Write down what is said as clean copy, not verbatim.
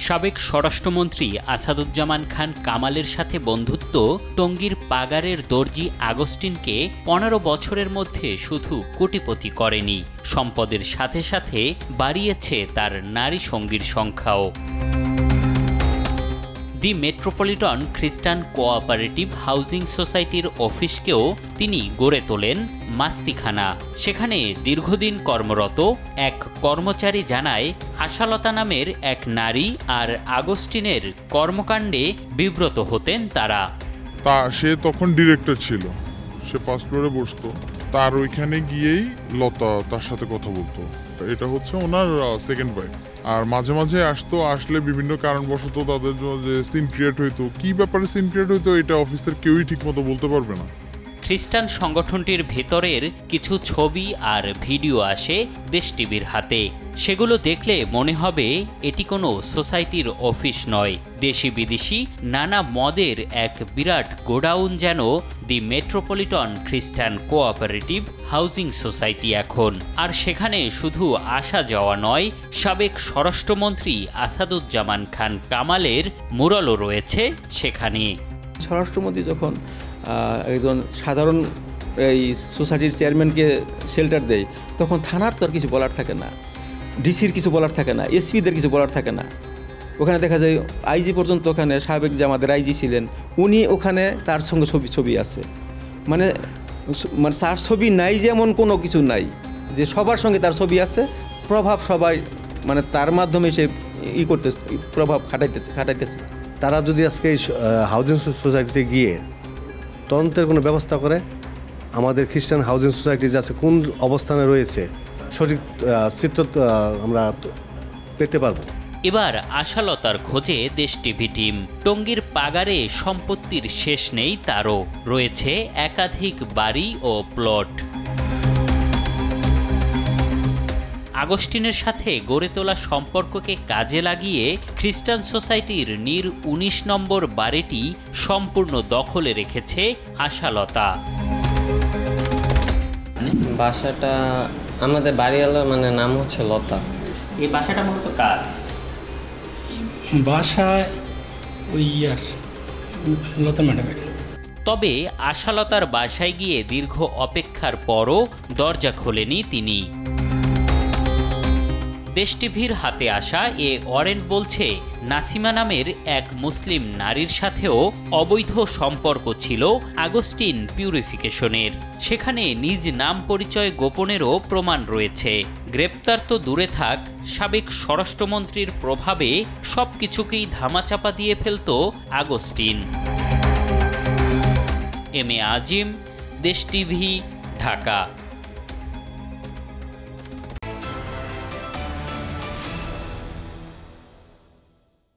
সাবেক স্বরাষ্ট্রমন্ত্রী আসাদুজ্জামান খান কামালের সাথে বন্ধুত্ব টঙ্গীর পাগারের দর্জি আগস্টিনকে ১৫ বছরের মধ্যে শুধু কোটিপতি করেনি, সম্পদের সাথে সাথে বাড়িয়েছে তার নারী সঙ্গীর সংখ্যাও। দি মেট্রোপলিটন খ্রিস্টান কোঅপারেটিভ হাউজিং সোসাইটির অফিসকেও তিনি গড়ে তোলেন মাস্তিখানা। সেখানে দীর্ঘদিন কর্মরত এক কর্মচারী জানায়, আশালতা নামের এক নারী আর আগস্টিনের কর্মকাণ্ডে বিব্রত হতেন তারা। সে তখন ডিরেক্টর ছিল, সে ফার্স্ট ফ্লোরে বসতো, তার ওইখানে গিয়েই লতা তার সাথে কথা বলতো। এটা হচ্ছে ওনার সেকেন্ড ওয়াইফ। আর মাঝে মাঝে আসলে বিভিন্ন কারণবশত তাদের যে সিন ক্রিয়েট হইতো, কি ব্যাপারে সিন ক্রিয়েট হইতো এটা অফিসের কেউই ঠিক মতো বলতে পারবে না। খ্রিস্টান সংগঠনটির ভেতরের কিছু ছবি আর ভিডিও আসে দেশ টিভির হাতে। সেগুলো দেখলে মনে হবে এটি কোনো সোসাইটির অফিস নয়, দেশি বিদেশি নানা মদের এক বিরাট গোডাউন যেন দি মেট্রোপলিটন খ্রিস্টান কোঅপারেটিভ হাউজিং সোসাইটি এখন। আর সেখানে শুধু আসা যাওয়া নয়, সাবেক স্বরাষ্ট্রমন্ত্রী আসাদুজ্জামান খান কামালের মুরালও রয়েছে সেখানে। স্বরাষ্ট্রমন্ত্রী যখন একজন সাধারণ এই সোসাইটির চেয়ারম্যানকে শেল্টার দেয়, তখন থানার তো আর কিছু বলার থাকে না, ডিসির কিছু বলার থাকে না, এসপিদের কিছু বলার থাকে না। ওখানে দেখা যায় আইজি পর্যন্ত, ওখানে সাবেক যে আমাদের আইজি ছিলেন উনি ওখানে, তার সঙ্গে ছবি আছে। মানে তার ছবি নাই যে এমন কোনো কিছু নাই, যে সবার সঙ্গে তার ছবি আছে। প্রভাব সবাই মানে তার মাধ্যমে সে করতেছে, প্রভাব খাটাইতেছে। তারা যদি আজকে হাউজিং সোসাইটিতে গিয়ে তদন্তের কোনো ব্যবস্থা করে, আমাদের খ্রিস্টান হাউজিং সোসাইটি যে আছে কোন অবস্থানে রয়েছে সঠিক চিত্র আমরা পেতে পারব। এবার আশালতার খোঁজে দেশ টিভি টিম। টঙ্গীর পাগারে সম্পত্তির শেষ নেই তারও, রয়েছে একাধিক বাড়ি ও প্লট। আগস্টিনের সাথে গড়ে তোলা সম্পর্ককে কাজে লাগিয়ে খ্রিস্টান সোসাইটির 19 নম্বর বাড়িটি সম্পূর্ণ দখলে রেখেছে আশালতা। বাসাটা আমাদের বাড়িওয়ালার মানে নাম হচ্ছে লতা। এই বাসাটা মূলত কার বাসা? ওই লতা ম্যাডামের। তবে আশালতার বাসায় গিয়ে দীর্ঘ অপেক্ষার পরও দরজা খোলেনি তিনি। দেশ টিভির হাতে আসা এ ওয়ারেন্ট বলছে, নাসিমা নামের এক মুসলিম নারীর সাথেও অবৈধ সম্পর্ক ছিল আগস্টিন পিউরিফিকেশনের। সেখানে নিজ নাম পরিচয় গোপনেরও প্রমাণ রয়েছে। গ্রেপ্তার তো দূরে থাক, সাবেক স্বরাষ্ট্রমন্ত্রীর প্রভাবে সবকিছুকেই ধামাচাপা দিয়ে ফেলত আগস্টিন। এম এ আজিম, দেশ টিভি, ঢাকা।